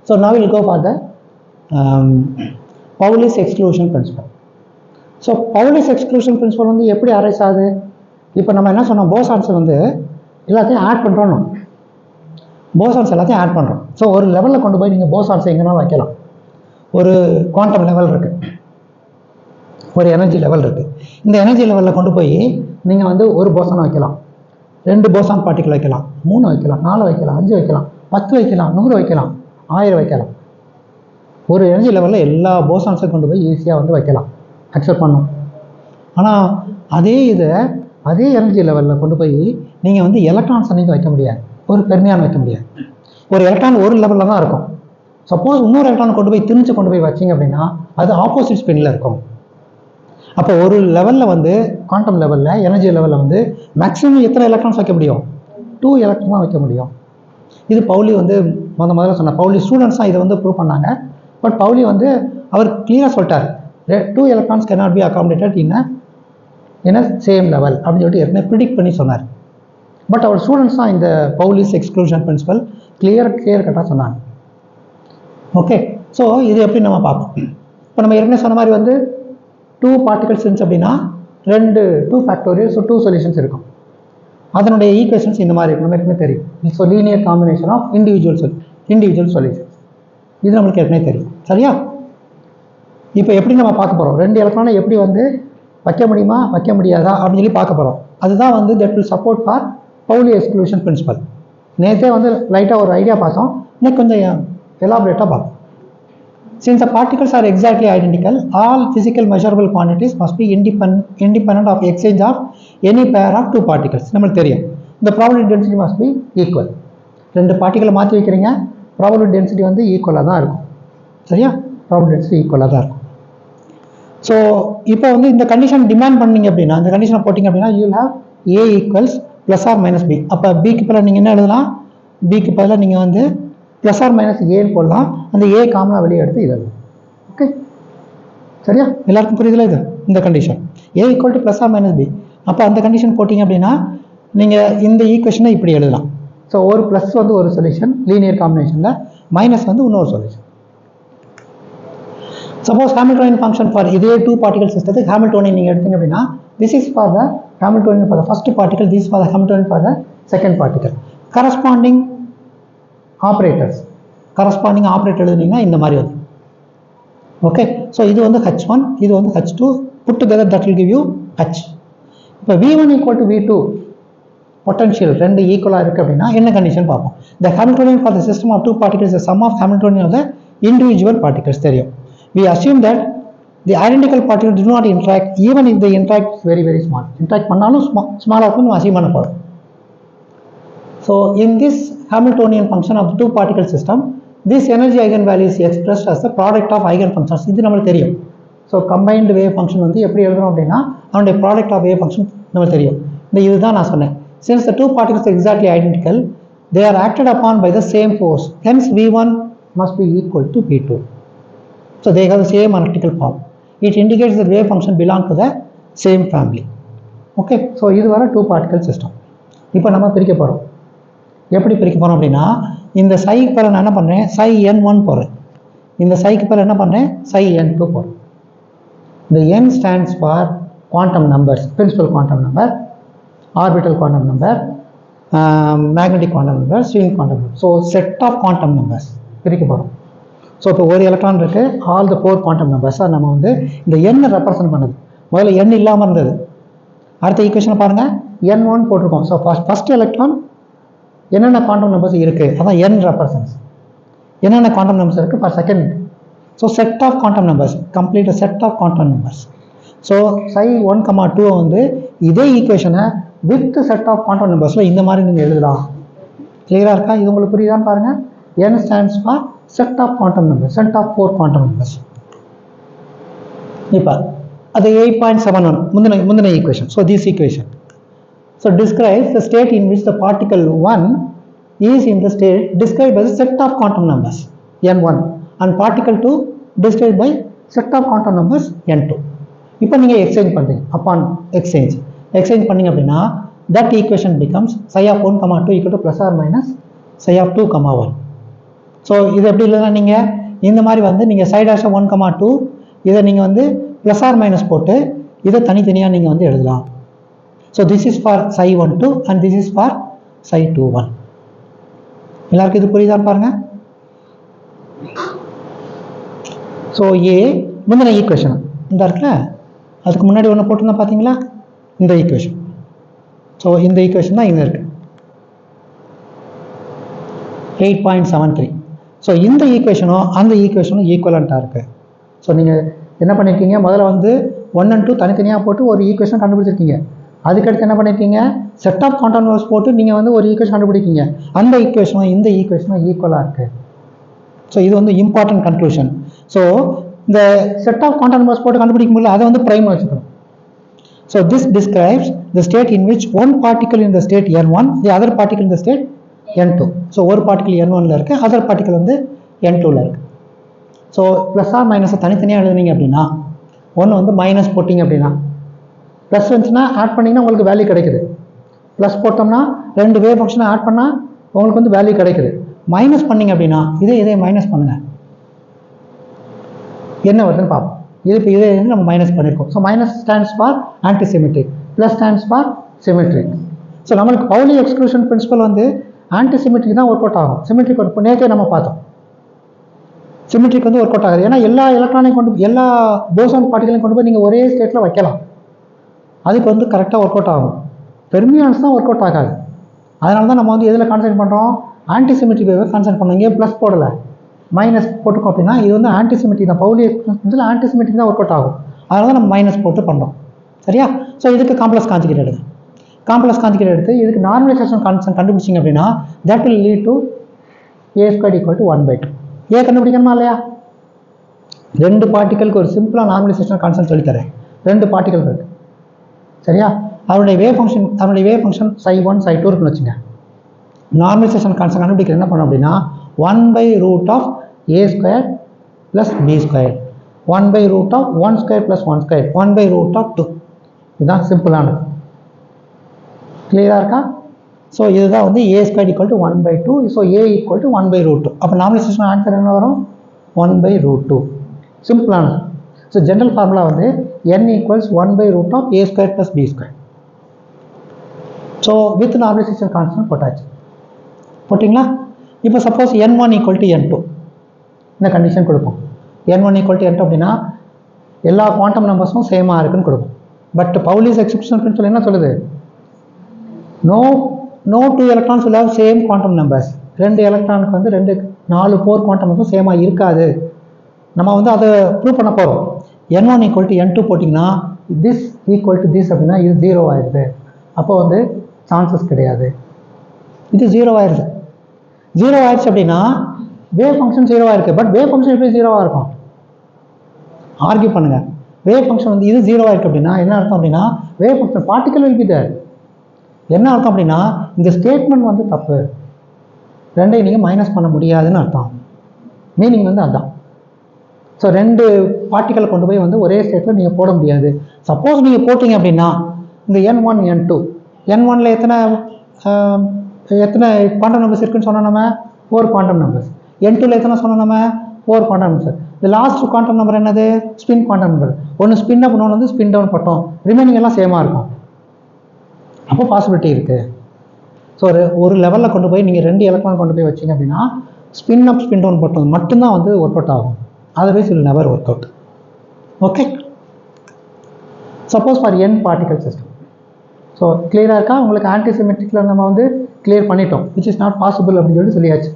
So now we'll go for the Pauli's exclusion principle. So Pauli's exclusion principle வந்து எப்படி arise ஆகுது? இப்போ நம்ம என்ன சொன்னோம், போசான்ஸ் வந்து எல்லாத்தையும் ஆட் பண்ணுறோம். போசான்ஸ் எல்லாத்தையும் ஆட் பண்ணுறோம். ஸோ ஒரு லெவலில் கொண்டு போய் நீங்கள் போசான்ஸ் எங்கேனாலும் வைக்கலாம். ஒரு குவாண்டம் லெவல் இருக்குது, ஒரு எனர்ஜி லெவல் இருக்குது. இந்த எனர்ஜி லெவலில் கொண்டு போய் நீங்கள் வந்து ஒரு போசான் வைக்கலாம், 2 போசான் பார்ட்டிகள் வைக்கலாம், 3 வைக்கலாம், 4 வைக்கலாம், 5 வைக்கலாம், 10 வைக்கலாம், 100 வைக்கலாம், 1000 வைக்கலாம். ஒரு எனர்ஜி லெவலில் எல்லா போசான்ஸையும் கொண்டு போய் ஈஸியாக வந்து வைக்கலாம், அக்செப்ட் பண்ணும். ஆனால் அதே எனர்ஜி லெவலில் கொண்டு போய் நீங்கள் வந்து எலக்ட்ரான்ஸை நீங்கள் வைக்க முடியாது, ஒரு பெர்மியான் வைக்க முடியாது. ஒரு எலக்ட்ரான் ஒரு லெவலில் தான் இருக்கும். சப்போஸ் இன்னொரு எலக்ட்ரான் கொண்டு போய் திணிச்சு கொண்டு போய் வச்சிங்க அப்படின்னா அது ஆப்போசிட் ஸ்பின்னில் இருக்கும். அப்போ ஒரு லெவலில் வந்து குவாண்டம் லெவலில் எனர்ஜி லெவலில் வந்து மேக்ஸிமம் எத்தனை எலக்ட்ரான்ஸ் வைக்க முடியும்? 2 எலக்ட்ரான் தான் வைக்க முடியும். இது பவுலி வந்து முதல்ல சொன்ன பவுலி ஸ்டூடெண்ட்ஸ் தான் இதை வந்து ப்ரூவ் பண்ணாங்க. பட் பவுலி வந்து அவர் கிளியராக சொல்லிட்டார், 2 electrons cannot be accommodated in a same level அப்படின்னு சொல்லிட்டு ஏற்கனவே ப்ரிடிக்ட் பண்ணி சொன்னார். பட் அவர் ஸ்டூடெண்ட்ஸ் தான் இந்த பவுலிஸ் எக்ஸ்க்ளூஷன் பிரின்சிபல் கிளியர் கட்டாக சொன்னாங்க. ஓகே, ஸோ இது எப்படி நம்ம பார்ப்போம். இப்போ நம்ம ஏற்கனவே சொன்ன மாதிரி வந்து 2 particles இருந்துச்சு அப்படின்னா 2 factorial, ஸோ 2 சொல்யூஷன்ஸ் இருக்கும். அதனுடைய ஈக்குவேஷன்ஸ் இந்த மாதிரி இருக்கும், நம்மளுக்கு தெரியும். So linear combination of individual solutions, இது நம்மளுக்கு ஏற்கனவே தெரியும். சரியா? இப்போ எப்படி நம்ம பார்க்க போகிறோம், 2 எலக்ட்ரானை எப்படி வந்து வைக்க முடியுமா வைக்க முடியாதா அப்படின்னு சொல்லி பார்க்க போகிறோம். அதுதான் வந்து that will support for Pauli exclusion principal. நேற்றே வந்து லைட்டாக ஒரு ஐடியா பார்த்தோம், இன்னைக்கு கொஞ்சம் எலாபரேட்டாக பார்ப்போம். Since the particles are exactly identical, all physical measurable quantities must be independent of exchange of any pair of 2 particles. நம்மளுக்கு தெரியும் the probability density must be equal. 2 பார்ட்டிகளை மாற்றி வைக்கிறீங்க, probability density வந்து ஈக்குவலாக தான் இருக்கும். சரியா? probability density ஈக்குவலாக தான் இருக்கும். ஸோ இப்போ வந்து இந்த கண்டிஷன் டிமாண்ட் பண்ணீங்க அப்படின்னா, இந்த கண்டிஷனை போட்டிங்க அப்படின்னா you have A equals plus or minus B. அப்போ பிக்கு பதிலாக நீங்கள் என்ன எழுதலாம், பிக்கு பதிலாக நீங்கள் வந்து ப்ளஸ் ஆர் மைனஸ் ஏன்னு போடலாம். அந்த ஏ காமனாக வெளியே எடுத்து இது எழுதலாம். ஓகே, சரியா? எல்லாருக்கும் புரியுதுல இது இந்த condition A equal to plus or minus B. அப்போ அந்த கண்டிஷன் போட்டிங்க அப்படின்னா நீங்கள் இந்த ஈக்குவேஷனை இப்படி எழுதலாம். ஸோ ஒரு ப்ளஸ் வந்து ஒரு சொல்யூஷன் லீனியர் காம்பினேஷனில், மைனஸ் வந்து இன்னொரு solution. Suppose Hamiltonian function for இதே 2 பார்ட்டிகல் சிஸ்டத்துக்கு ஹாமில்டோனியன் நீங்கள் எடுத்தீங்க அப்படின்னா this is for the Hamiltonian for the first particle, this for the Hamiltonian for the second particle. Corresponding operator எழுதுனீங்கன்னா இந்த மாதிரி வந்து. ஓகே, ஸோ இது வந்து H1, இது வந்து H2, put together that will give you H. இப்போ V1 equal to V2 potential 2 ஈக்குவலாக இருக்குது அப்படின்னா என்ன கண்டிஷன் பார்ப்போம். The Hamiltonian for the system of 2 particles is the sum of Hamiltonian of the individual particles. தெரியும். We assume that the identical particles do not interact even if they interact very small. Interact பண்ணாலும் ஸ்மாலாக இருக்கும், நம்ம achieve பண்ண போகிறோம். So in this Hamiltonian function of the 2 particle system, this energy eigenvalue is expressed as the product of eigenfunctions. இது நம்மளுக்கு தெரியும். So combined wave function வந்து எப்படி எழுதணும் அப்படின்னா அதனுடைய ப்ராடக்ட் ஆஃப் வேவ் ஃபங்க்ஷன் நம்மளுக்கு தெரியும். இதுதான் நான் சொன்னேன். Since the 2 particles are exactly identical, they are acted upon by the same force. Hence V1 must be equal to V2. So they have the same analytical form. It indicates that wave function belong to the same family. Okay, so இது வர 2 particle system. இப்போ நம்ம பிரிக்க போகிறோம். எப்படி பிரிக்க போகிறோம் அப்படின்னா இந்த சைக்கு பேர் நான் என்ன பண்ணுறேன், சை n1 போடுறேன். இந்த சைக்கு பேர் என்ன பண்ணுறேன், சை n2 போடுறேன். இந்த n stands for quantum numbers, principal quantum number, orbital quantum number, magnetic quantum number, string quantum number. So set of quantum numbers பிரிக்க போகிறோம். ஸோ இப்போ ஒரு எலக்ட்ரான் இருக்குது, ஆல் த 4 குவாண்டம் நம்பர்ஸாக நம்ம வந்து இந்த எண்ணை ரெப்ரசன்ட் பண்ணுது. முதல்ல எண் இல்லாமல் இருந்தது. அடுத்த ஈக்குவேஷனை பாருங்கள், n1 போட்டிருக்கோம். ஸோ ஃபர்ஸ்ட் எலக்ட்ரான் என்னென்ன குவாண்டம் நம்பர்ஸ் இருக்குது, அதான் n ரெப்ரசன்ஸ். என்னென்ன குவாண்டம் நம்பர்ஸ் இருக்குது for second. So set of quantum numbers, complete set of quantum numbers. So psi 1,2 வந்து இதே ஈக்குவேஷனை வித் செட் ஆஃப் குவாண்டம் நம்பர்ஸில் இந்த மாதிரி நீங்கள் எழுதலாம். கிளியராக இருக்கா? இது உங்களுக்கு புரியுதான்னு பாருங்கள். n stands for set of quantum numbers, set of 4 quantum numbers. இப்போ அது 8.71 முந்தின equation. So this equation describes the state in which the particle 1 is in the state described by the set of quantum numbers n1 and particle 2 described by set of quantum numbers n2. இப்போ நீங்கள் exchange பண்ணுறீங்க. upon exchange பண்ணீங்க அப்படின்னா that equation becomes psi of 1, 2 equal to plus or minus psi of 2, 1. So இது எப்படி இல்லைன்னா நீங்கள் இந்த மாதிரி வந்து நீங்கள் சைட் ஆஷ் 1,2 இதை நீங்கள் வந்து ப்ளஸ் ஆர் மைனஸ் போட்டு இதை தனித்தனியாக நீங்கள் வந்து எழுதலாம். So this is for psi 1,2 and this is for psi 2,1. எல்லாருக்கும் இது புரியுதான்னு பாருங்க. ஸோ ஏ முந்தின ஈக்குவேஷன் இந்த இருக்குல்ல, அதுக்கு முன்னாடி ஒன்று போட்டிருந்தா பார்த்தீங்களா, இந்த ஈக்குவேஷன். ஸோ இந்த ஈக்குவேஷன் தான் இங்கே இருக்கு 8.73. ஸோ இந்த ஈக்குவேஷனும் அந்த ஈக்குவேஷனும் ஈக்குவலண்ட்டாக இருக்குது. ஸோ நீங்கள் என்ன பண்ணியிருக்கீங்க, முதல்ல வந்து 1 and 2 தனித்தனியாக போட்டு ஒரு ஈக்குவேஷன் கண்டுபிடிச்சிருக்கீங்க. அதுக்கடுத்து என்ன பண்ணியிருக்கீங்க, செட் ஆஃப் கான்டன் நம்பர்ஸ் போட்டு நீங்கள் வந்து ஒரு ஈக்குவேஷன் கண்டுபிடிக்கீங்க. அந்த ஈக்குவேஷனும் இந்த ஈக்குவேஷனும் ஈக்குவலாக இருக்குது. ஸோ இது வந்து இம்பார்ட்டன்ட் கன்க்ளூஷன். ஸோ இந்த செட் ஆஃப் கான்டன் நம்பர்ஸ் போட்டு கண்டுபிடிக்க முடியல, அதை வந்து பிரைம் வச்சுக்கணும். So this describes the state in which one particle in the state n1 the other particle in the state n2. So ஒரு பார்ட்டிகல் n1ல இருக்கு, அதர் பார்ட்டிகல் வந்து n2ல இருக்கு. ஸோ ப்ளஸ் ஆர் மைனஸை தனித்தனியாக எழுதுனீங்க அப்படின்னா, ஒன்று வந்து மைனஸ் போட்டிங்க அப்படின்னா, ப்ளஸ் வந்துச்சுன்னா ஆட் பண்ணிங்கன்னா உங்களுக்கு வேல்யூ கிடைக்குது. ப்ளஸ் போட்டோம்னா ரெண்டு வேவ் ஃபங்க்ஷனை ஆட் பண்ணால் உங்களுக்கு வந்து வேல்யூ கிடைக்குது. மைனஸ் பண்ணிங்க அப்படின்னா இதே மைனஸ் பண்ணுங்க, என்ன வருதுன்னு பார்ப்போம். இதுக்கு இதே நம்ம மைனஸ் பண்ணியிருக்கோம். So minus stands for antisymmetric, plus stands for symmetric. So நம்மளுக்கு பவுலி எக்ஸ்க்ளூஷன் பிரின்சிபல் வந்து ஆன்டிசிமெட்ரிக் தான் ஒர்க் அவுட் ஆகும். சிமெட்ரிக் ஒர்க் நேற்றே நம்ம பார்த்தோம். சிமெட்ரிக் வந்து ஒர்க் அவுட் ஆகுது. ஏன்னா எல்லா எலக்ட்ரானையும் கொண்டு எல்லா போசான் பார்ட்டிகளையும் கொண்டு போய் நீங்கள் ஒரே ஸ்டேட்டில் வைக்கலாம். அதுக்கு வந்து கரெக்டாக ஒர்க் அவுட் ஆகும். பெர்மியான்ஸ் தான் ஒர்க் அவுட் ஆகாது. அதனால தான் நம்ம வந்து எதில் கான்சென்ட் பண்ணுறோம், ஆன்டிசிமெட்ரிக் வேவை கான்சென்ட் பண்ணோம். இங்கே ப்ளஸ் போடலை, மைனஸ் போட்டுக்கோம் அப்படின்னா இது வந்து ஆன்டிசிமெட்ரிக் தான். பவுலி எக்ஸ்க்ளூஷன் ஆன்டிசிமெட்ரிக் தான் ஒர்க் அவுட் ஆகும். அதனால தான் நம்ம மைனஸ் போட்டு பண்ணுறோம். சரியா? ஸோ இதுக்கு காம்ப்ளெக்ஸ் கான்ஜுகேட் எடுங்க. காம்ப்ளெக்ஸ் கான்ஜுகேட் எடுத்து இதுக்கு நார்மலைசேஷன் கான்செப்ட் கண்டுபிடிச்சிங்க அப்படின்னா that will lead to a squared equal to 1/2. ஏ கண்டுபிடிக்கணுமா இல்லையா? ரெண்டு பார்ட்டிகளுக்கு ஒரு சிம்பிளாக நார்மலைசேஷன் கான்செப்ட் சொல்லித்தரேன். ரெண்டு பார்ட்டிகல் இருக்கு. சரியா? அதனுடைய வேவ் ஃபங்க்ஷன் psi 1 psi 2 இருக்குன்னு வச்சுங்க. நார்மலைசேஷன் கான்செப்ட் கண்டுபிடிக்கிற என்ன பண்ணோம் அப்படின்னா 1/√of a squared plus b squared, 1/√of 1 squared plus 1 squared, 1/√of 2. இதுதான் சிம்பிளானது. கிளியராக இருக்கா? ஸோ இதுதான் வந்து a squared equal to 1/2. So a equal to 1/√2. அப்போ நார்மலைசேஷன் ஆன்சர் என்ன வரும்? 1/√2. சிம்பிளானது. ஸோ ஜென்ரல் ஃபார்முலா வந்து n equals 1/√of a squared plus b squared. So with normalization constant போட்டாச்சு. போட்டிங்களா? இப்போ suppose n1 equal to n2 இந்த கண்டிஷன் கொடுப்போம். n1 equal to n2 அப்படின்னா எல்லா குவாண்டம் நம்பர்ஸும் சேமாக இருக்குன்னு கொடுப்போம். பட் பவுலிஸ் எக்ஸ்க்ளூஷன் பிரின்சிபல் என்ன சொல்லுது? no two electrons will have same quantum numbers. ரெண்டு எலக்ட்ரானுக்கு வந்து 4 4 குவாண்டம் நம்பர்ஸும் சேமாக இருக்காது. நம்ம வந்து அதை ப்ரூவ் பண்ண போகிறோம். n1 equal to n2 போட்டிங்கன்னா this equal to this அப்படின்னா இது 0 ஆயிடுது. அப்போ வந்து சான்சஸ் கிடையாது. இது 0 ஆயிடுது. 0 ஆயிடுச்சு அப்படின்னா வேவ் ஃபங்க்ஷன் 0 ஆயிருக்கு. பட் வேவ் ஃபங்க்ஷன் எப்படி 0 இருக்கும்? ஆர்கியூ பண்ணுங்க. வேவ் ஃபங்க்ஷன் வந்து இது 0 ஆயிருக்கு அப்படின்னா என்ன அர்த்தம் அப்படின்னா wave function particle will be there. என்ன அர்த்தம் அப்படின்னா இந்த ஸ்டேட்மெண்ட் வந்து தப்பு, ரெண்டையும் நீங்கள் மைனஸ் பண்ண முடியாதுன்னு அர்த்தம். மீனிங் வந்து அதுதான். ஸோ ரெண்டு பார்ட்டிக்கலை கொண்டு போய் வந்து ஒரே ஸ்டேட்டில் நீங்கள் போட முடியாது. சப்போஸ் நீங்கள் போட்டிங்க அப்படின்னா இந்த n1 n2 n1ல எத்தனை குவாண்டம் நம்பர்ஸ் இருக்குன்னு சொன்னோம் நம்ம? 4 குவாண்டம் நம்பர்ஸ். n2ல எத்தனை சொன்னோம் நம்ம? 4 குவாண்டம் நம்பர்ஸ். இந்த லாஸ்ட் குவாண்டம் நம்பர் என்னது? Spin quantum number. ஒன்று ஸ்பின் அப், இன்னொன்று வந்து ஸ்பின் டவுன் பட்டோம். ரிமைனிங் எல்லாம் சேமாக இருக்கும். அப்போ பாசிபிலிட்டி இருக்குது. ஸோ ஒரு லெவலில் கொண்டு போய் நீங்கள் 2 எலக்ட்ரான் கொண்டு போய் வச்சிங்க அப்படின்னா ஸ்பின் அப் ஸ்பின் டவுன் பட்டம் மட்டும்தான் வந்து ஒர்க் அவுட் ஆகும். Otherwise will never work out. Okay. Suppose for n particle system. So கிளியராக இருக்கா? உங்களுக்கு ஆன்டிசிமெட்ரிக்கில் நம்ம வந்து கிளியர் பண்ணிட்டோம். விச் இஸ் நாட் பாசிபிள் அப்படின்னு சொல்லியாச்சு.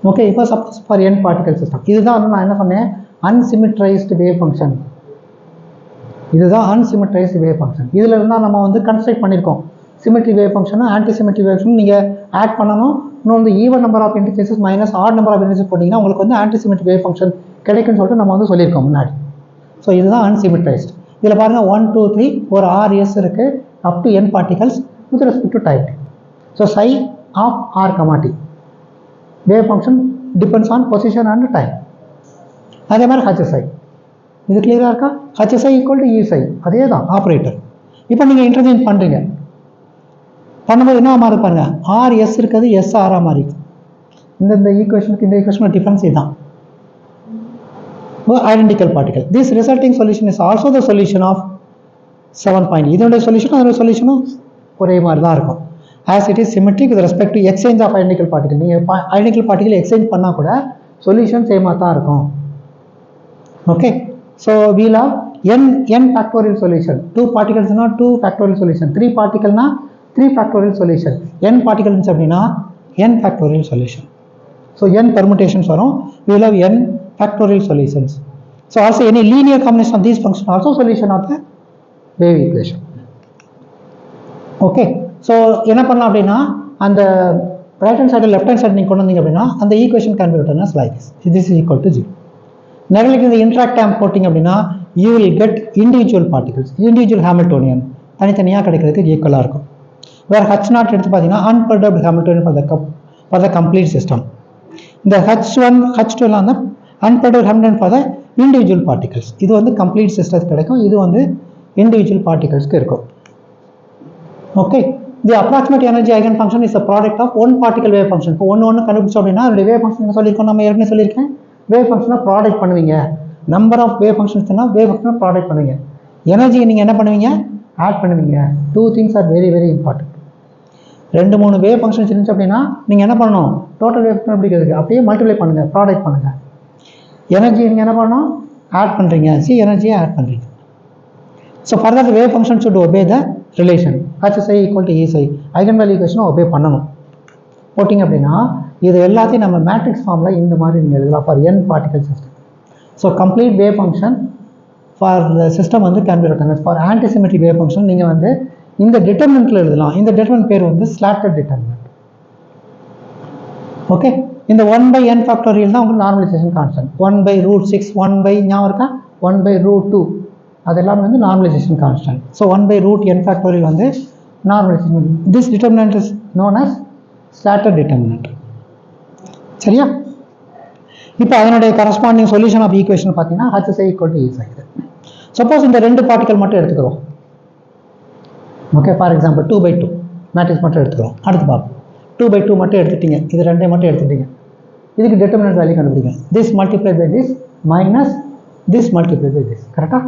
ஓகே. இப்போ suppose for n particle system. இதுதான் வந்து நான் என்ன சொன்னேன்? அன்சிமெட்ரைஸ்டு வேவ் ஃபங்க்ஷன். இதுதான் அன்சிமெட்ரைஸ்டு வேவ் ஃபங்க்ஷன். இதில் இருந்தால் நம்ம வந்து கன்ஸ்ட்ரக்ட் பண்ணியிருக்கோம். சிமெட்ரி வேவ் ஃபங்க்ஷனும் ஆன்டிசிமெட்ரி வேவ் ஃபங்க்ஷன் நீங்கள் ஆட் பண்ணணும். இன்னும் வந்து even number of interfaces minus odd number of interface போட்டிங்கன்னா உங்களுக்கு வந்து ஆன்டிசிமெட்ரி வேவ் ஃபங்க்ஷன் கிடைக்குன்னு சொல்லிட்டு நம்ம வந்து சொல்லியிருக்கோம் முன்னாடி. ஸோ இதுதான் அன்சிமெட்ரைஸ்டு. இதில் பாருங்கள் 1 2 3 ஒரு RS இருக்குது up to n particles with respect to time. So psi of r, t wave function depends on position and time. அதே மாதிரி HSI. இது கிளியராக இருக்கா? HSI equal to ESI. அதே தான் ஆப்ரேட்டர். இப்போ நீங்கள் இன்டர்சேஞ்ச் பண்ணுறீங்க. பண்ணும்போது என்ன மாறி பாருங்க, RS இருக்கிறது SR மாறி. இந்த ஈக்குவேஷனுக்கு இந்த ஈக்குவேஷனோட டிஃபரன்ஸ் இதுதான். Identical particle. This resulting solution is also the solution of 7 point. இதனுடைய சொல்யூஷனும் அதோட சொல்யூஷனும் ஒரே மாதிரி தான் இருக்கும். As it is symmetric with respect to exchange of identical particle. நீங்கள் ஐடென்டிக்கல் பார்ட்டிகல் எக்ஸ்சேஞ்ச் பண்ணால் கூட சொல்யூஷன் சேமாக தான் இருக்கும். Okay, so wheel of n factorial solution. 2 particles na 2 factorial solution. 3 particle na 3 factorial solution. n particles அப்படின்னா n factorial solution. So n permutations வரும். We will have n factorial solutions. So also any linear combination of these functions also solution of the wave equation. Okay, so என்ன பண்ணலாம் அப்படின்னா அந்த right hand side left hand side நீங்க கொண்டு வந்தீங்க அப்படின்னா அந்த equation can be written as like this. This is equal to 0. நெருலுக்கு இந்த interact term போட்டிங்க அப்படின்னா you will get individual particles, individual Hamiltonian தனித்தனியாக கிடைக்கிறதுக்கு ஈக்குவலாக இருக்கும். வேறு H0 எடுத்து பார்த்தீங்கன்னா unperturbed Hamiltonian for the complete system. இந்த H1 H2 எல்லாம் வந்து unperturbed Hamiltonian for the individual particles. இது வந்து complete system கிடைக்கும், இது வந்து individual particlesக்கு இருக்கும். Okay, the approximate energy eigenfunction is a product of one particle wave function. இப்போ ஒன்று கண்டுபிடிச்சோம் அப்படின்னா அதோடைய wave function சொல்லியிருக்கோம், நம்ம ஏற்கனவே சொல்லியிருக்கேன். wave function ப்ராடக்ட் பண்ணுவீங்க. நம்பர் ஆஃப் வேவ் ஃபங்க்ஷன்ஸ்னா வேவ் ஃபங்க்ஷனை ப்ராடக்ட் பண்ணுவீங்க. எனர்ஜி நீங்கள் என்ன பண்ணுவீங்க, ஆட் பண்ணுவீங்க. 2 things are very very important. 2-3 wave functions இருந்துச்சு அப்படின்னா நீங்கள் என்ன பண்ணணும், டோட்டல் வேவ் ஃபங்க்ஷன் அப்படிங்கிறதுக்கு அப்படியே மல்டிப்ளை பண்ணுங்கள், ப்ராடக்ட் பண்ணுங்கள். எனர்ஜி நீங்கள் என்ன பண்ணணும், ஆட் பண்ணுறீங்க, எனர்ஜியை ஆட் பண்ணுறீங்க. So further wave function should obey the relation HSI equal to ESI. Eigen value ஈக்குவேஷனை ஒபே பண்ணணும். போட்டிங்க அப்படின்னா இது எல்லாத்தையும் நம்ம மேட்ரிக்ஸ் ஃபார்மில் இந்த மாதிரி நீங்கள் எழுதலாம் for n particle system. So complete wave function for the system வந்து can be written for antisymmetric wave function நீங்கள் வந்து இந்த டிட்டர்மினன்ட்டில் எழுதலாம். இந்த டிட்டர்மினன்ட் பேர் வந்து ஸ்லாட்டர் டிட்டர்மினன்ட். ஓகே, இந்த 1/n ஃபேக்டோரியல் தான் உங்களுக்கு நார்மலைசேஷன் கான்ஸ்டன்ட். 1/√6 1 ஞாபகம் இருக்கா, 1/√2 அது எல்லாமே வந்து normalisation constant. So 1/√n factorial வந்து normalisation. This determinant is known as Slater determinant. சரியா? இப்போ அதனுடைய கரஸ்பாண்டிங் சொல்யூஷன் ஆஃப் ஈக்குவேஷன் பார்த்தீங்கன்னா HSI equal to ESI. Suppose இந்த 2 பார்ட்டிகல் மட்டும் எடுத்துக்கிறோம். ஓகே, ஃபார் எக்ஸாம்பிள் 2/2 மேட்ரிக்ஸ் மட்டும் எடுத்துக்கிறோம். அடுத்து பார்ப்போம். 2/2 மட்டும் எடுத்துட்டீங்க, இது 2 மட்டும் எடுத்துட்டீங்க. இதுக்கு டிட்டர்மினன்ட் வேல்யூ கண்டுபிடிங்க. This multiply by this minus this multiply by this. கரெக்டாக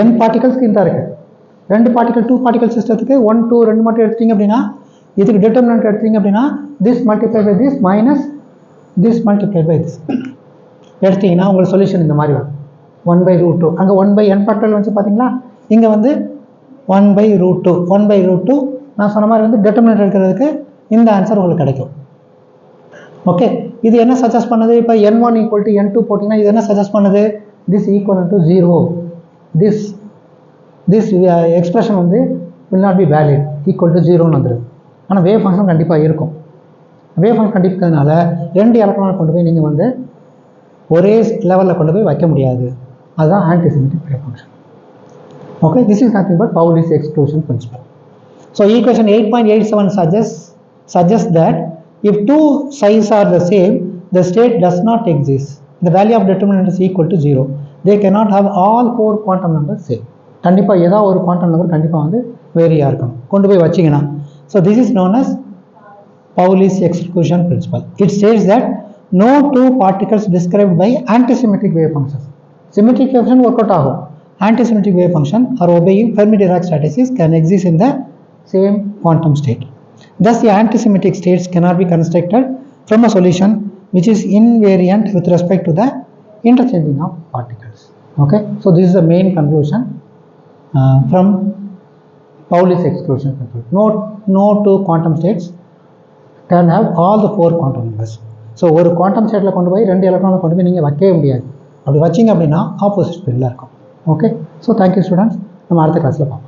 n பார்ட்டிகல்ஸ்க்கு இந்த இருக்குது. 2 பார்ட்டிகல் 2 பார்ட்டிகல் சிஸ்டத்துக்கு 1 2 2 மட்டும் எடுத்துட்டீங்க அப்படின்னா இதுக்கு டிட்டர்மினன்ட் எடுத்தீங்க அப்படின்னா this multiply by this minus this multiply by this எடுத்தீங்கன்னா உங்களுக்கு சொல்யூஷன் இந்த மாதிரி வரும். 1/√2 அங்கே 1/n ஃபேக்டரியல் வந்து பார்த்தீங்களா, இங்கே வந்து 1/√2 1/√2 நான் சொன்ன மாதிரி வந்து டிட்டர்மினன்ட் எடுக்கிறதுக்கு இந்த ஆன்சர் உங்களுக்கு கிடைக்கும். ஓகே, இது என்ன சஜஸ்ட் பண்ணுது, இப்போ n1 ஈக்குவல் டு n2 போட்டிங்கன்னா இது என்ன சஜஸ்ட் பண்ணுது, this equal to 0. This expression வந்து will not be valid, equal to 0ன்னு வந்துடுது. ஆனால் வேவ் ஃபங்க்ஷன் கண்டிப்பாக இருக்கும். வேவ் ஃபங்க்ஷன் கண்டிப்பாக 2 எலக்ட்ரானை கொண்டு போய் நீங்கள் வந்து ஒரே லெவலில் கொண்டு போய் வைக்க முடியாது. அதுதான் antisymmetric wave function. Okay, this is nothing but Pauli's exclusion principle. So equation 8.87 suggests that if 2 sides are the same, the state does not exist. The value of determinant is equal to 0. They cannot have all 4 quantum numbers same. கண்டிப்பாக ஏதாவது ஒரு quantum number கண்டிப்பாக வந்து வேரியாக இருக்கணும் கொண்டு போய் வச்சிங்கன்னா. So this is known as Pauli's exclusion principle. It states that no 2 particles described by antisymmetric wave functions. Symmetric wave function work out ஆகும். Antisymmetric wave function or obeying Fermi-Dirac statistics can exist in the same quantum state. Thus, the antisymmetric states cannot be constructed from a solution which is invariant with respect to the interchanging of particles. Okay, so this is the main conclusion from Pauli's exclusion principle. No 2 quantum states can have all the 4 quantum numbers. So ஒரு quantum ஸ்டேட்டில் கொண்டு போய் 2 எலக்ட்ரானை கொண்டு போய் நீங்கள் வைக்கவே முடியாது. அப்படி வச்சிங்க அப்படின்னா ஆப்போசிட் ஸ்பீடில் இருக்கும். ஓகே, ஸோ தேங்க்யூ ஸ்டூடெண்ட்ஸ், நம்ம அடுத்த கிளாஸில் பார்ப்போம்.